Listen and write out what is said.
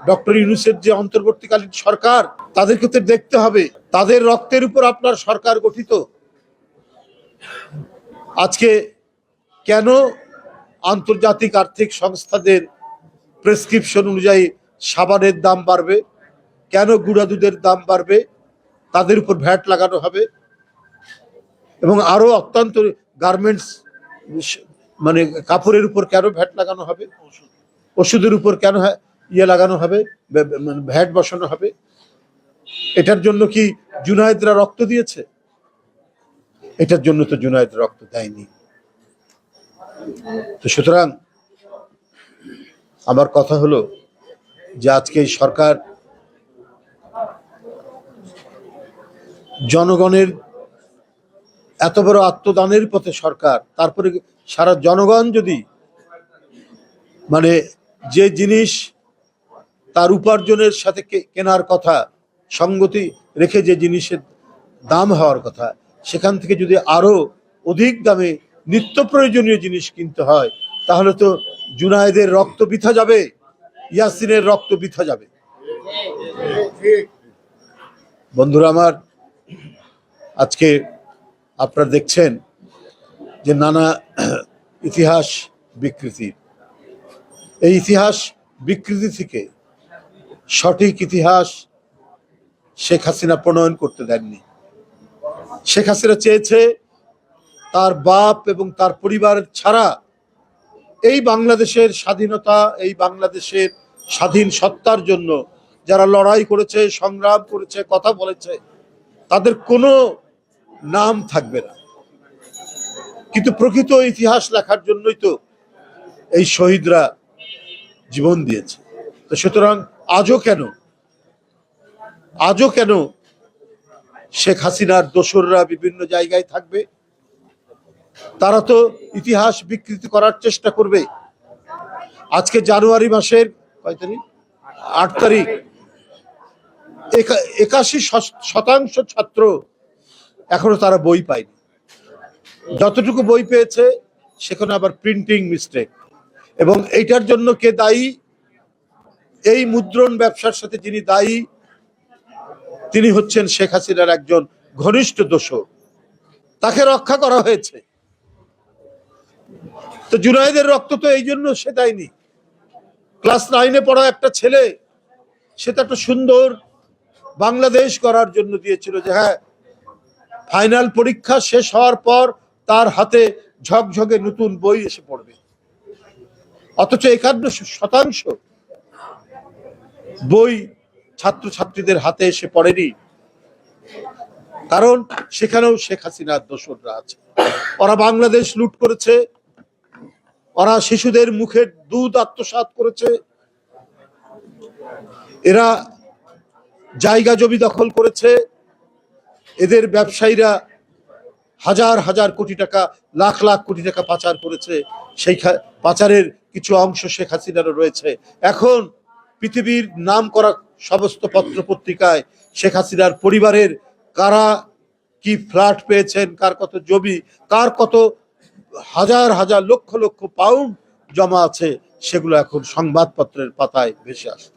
Doctor ইউনূসের যে অন্তর্বর্তীকালীন সরকার, তাদেরকে তো দেখতে হবে, তাদের রক্তের উপর আপনার সরকার গঠিত। আজকে কেন আন্তর্জাতিক আর্থিক সংস্থাদের প্রেসক্রিপশন অনুযায়ী সাবানের দাম বাড়বে, কেন গুঁড়া দুধের দাম বাড়বে, তাদের উপর ভ্যাট লাগানো হবে, এবং আরো অত্যন্ত গার্মেন্টস মানে কাপড়ের উপর কেন ভ্যাট লাগানো হবে, ওষুধের উপর কেন লাগানো হবে, ভ্যাট বসানো হবে। এটার জন্য কি জুনায়েদরা রক্ত দিয়েছে? এটার জন্য তো জুনায়েদ রক্ত দেয়নি। তো সুতরাং আমার কথা হলো যে আজকে এই সরকার জনগণের এত বড় আত্মদানের পথে সরকার, তারপরে সারা জনগণ যদি মানে যে জিনিস তার উপার্জনের সাথে কেনার কথা, সঙ্গতি রেখে যে জিনিসের দাম হওয়ার কথা, সেখান থেকে যদি আরো অধিক দামে নিত্য প্রয়োজনীয় জিনিস কিনতে হয়, তাহলে তো জুনায়েদের রক্ত বৃথা যাবে, ইয়াসিনের রক্ত বৃথা যাবে। বন্ধুরা আমার, আজকে আপনারা দেখছেন যে নানা ইতিহাস বিকৃতি, এই ইতিহাস বিকৃতি থেকে সঠিক ইতিহাস শেখ হাসিনা প্রণয়ন করতে দেননি। শেখ হাসিনা চেয়েছে তার বাপ এবং তার পরিবার ছাড়া এই বাংলাদেশের স্বাধীনতা, এই বাংলাদেশের স্বাধীন সত্তার জন্য যারা লড়াই করেছে, সংগ্রাম করেছে, কথা বলেছে, তাদের কোনো নাম থাকবে না। কিন্তু প্রকৃত ইতিহাস লেখার জন্যই তো এই শহীদরা জীবন দিয়েছে। তো সুতরাং আজও কেন শেখ হাসিনার দোসররা বিভিন্ন জায়গায় থাকবে? তারা তো ইতিহাস বিকৃতি করার চেষ্টা করবে। আজকে জানুয়ারি মাসের 8 তারিখ 81% ছাত্র এখনো তারা বই পায়নি। যতটুকু বই পেয়েছে সেখানে আবার প্রিন্টিং মিস্টেক। এবং এইটার জন্য কে দায়ী? এই মুদ্রণ ব্যবসার সাথে যিনি দায়ী, তিনি হচ্ছেন শেখ হাসিনার একজন ঘনিষ্ঠ দোসর। তাকে রক্ষা করা হয়েছে। তো জুনায়েদের রক্ত তো এই জন্য সে দেয়নি। ক্লাস 9-এ পড়া একটা ছেলে, সে তো একটা সুন্দর বাংলাদেশ করার জন্য দিয়েছিল, যে হ্যাঁ, ফাইনাল পরীক্ষা শেষ হওয়ার পর তার হাতে ঝকঝকে নতুন বই এসে পড়বে। অথচ 51% বই ছাত্রছাত্রীদের হাতে এসে পড়েনি। কারণ সেখানেও শেখ হাসিনার দোসররা আছে। ওরা বাংলাদেশ লুট করেছে, ওরা শিশুদের মুখের দুধ আত্মসাৎ করেছে, এরা জায়গা জমি দখল করেছে, এদের ব্যবসায়ীরা হাজার হাজার কোটি টাকা, লাখ লাখ কোটি টাকা পাচার করেছে। সেই পাচারের কিছু অংশ শেখ হাসিনারও রয়েছে। এখন পৃথিবীর নাম করা সমস্ত পত্র পত্রিকায় শেখ হাসিনার পরিবারের কারা কি ফ্ল্যাট পেয়েছেন, কার কত জমি, কার কত হাজার হাজার লক্ষ লক্ষ পাউন্ড জমা আছে, সেগুলো এখন সংবাদপত্রের পাতায় ভেসে আসছে।